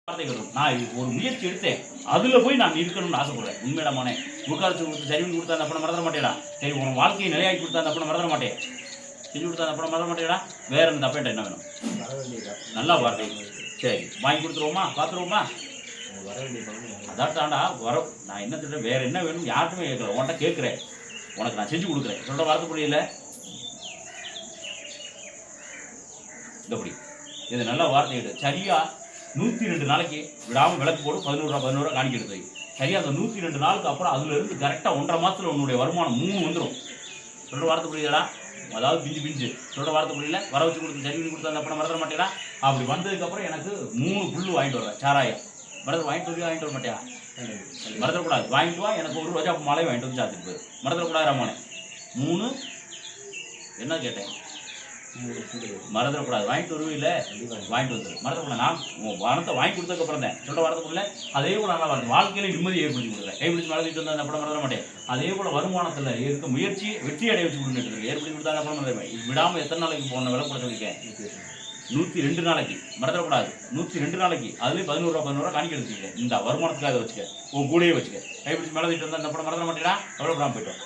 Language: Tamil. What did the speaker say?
வார்த்தைகள் நான் ஒரு முயற்சி எடுத்தேன், அதில் போய் நான் இருக்கணும்னு ஆசைப்படுறேன். உண்மையில மோனே உட்காரச்சு கொடுத்து சரி கொடுத்தா அந்த அப்பனை மறந்துட மாட்டேடா. சரி உன் வாழ்க்கையை நிலையாக்கி கொடுத்தா அந்த அப்பனை மறந்துட மாட்டேன். செஞ்சு கொடுத்தா அந்த அப்பனை மறந்துட மாட்டேடா. வேற இந்த தப்பேன்ட்ட என்ன வேணும்? நல்லா வார்த்தை. சரி வாங்கி கொடுத்துருவோமா? பார்த்துருவோமா? அதாட்டாண்டா வர நான் என்ன சொல்கிறேன், வேற என்ன வேணும் யார்ட்டுமே கேட்கல. உன்கிட்ட கேட்குறேன், உனக்கு நான் செஞ்சு கொடுக்குறேன். சொல்கிற வார்த்தை புரியல. இப்படி இது நல்ல வார்த்தை. சரியா 102 நாளைக்கு விடாமல் விளக்கு போடு. 11 ரூபா காணிக்க எடுத்து. சரியா அந்த 102 நாளுக்கு அப்புறம் அதுலேருந்து கரெக்டாக 1.5 மாதத்தில் உன்னுடைய வருமானம் 3 வந்துடும். சொல்கிற வார்த்தை புரியுதா? அதாவது பிஞ்சு சொல்கிற வார்த்தை புரியல. வர வச்சு கொடுத்து சரி பண்ணி கொடுத்தா அந்த அப்பனை மறந்துட மாட்டேடா. அப்படி வந்ததுக்கப்புறம் எனக்கு 3 புல்லு வாங்கிட்டு வருவேன். சாராயம் மறந்து வாங்கிட்டு வர மாட்டியா? மறந்துடக்கூடாது. வாங்கிட்டு வா. எனக்கு ஒரு ரோஜா மாலையை வாங்கிட்டு வந்து சாத்திட்டு போய் மறந்துடக்கூடாது. ராமோனே 3 என்ன கேட்டேன்? மறந்துடக்கூடாது. வாங்கிட்டு வருவில்ல, வாங்கிட்டு வந்துடு. மறந்துடக்கூடாது. நான் உன் வாரத்தை வாங்கி கொடுத்ததுக்கப்புறம் தான் சொல்கிற வார்த்தை போல. அதே போல் நல்லா வார்த்தை வாழ்க்கையில் நிம்மதி ஏற்படுத்தி கொடுக்குறேன். கைப்பிடிச்சு மறந்துட்டு வந்தால் அந்த படம் மறந்துட மாட்டேன். அதே போல் வருமானத்தில் இருக்க முயற்சி வெற்றி அடைய வச்சு கொடுத்துட்டு ஏற்படுத்தி கொடுத்தா படம் மறந்துடுவேன். இது விடாமல் எத்தனை நாளைக்கு போன விலை கூட சொல்லியிருக்கேன்? 102 நாளைக்கு. மறந்துடக்கூடாது. 102 நாளைக்கு அதுலேயும் 11 ரூபா காணிக்க எடுத்துக்கிறேன். இந்த வருமானத்துக்காக வச்சுக்க, உன் கூடயே வச்சுக்க. கைப்பிடிச்சு மறந்துட்டு வந்தால் அந்த படம் மறந்துட மாட்டேடா. எவ்வளோ போயிட்டோம்.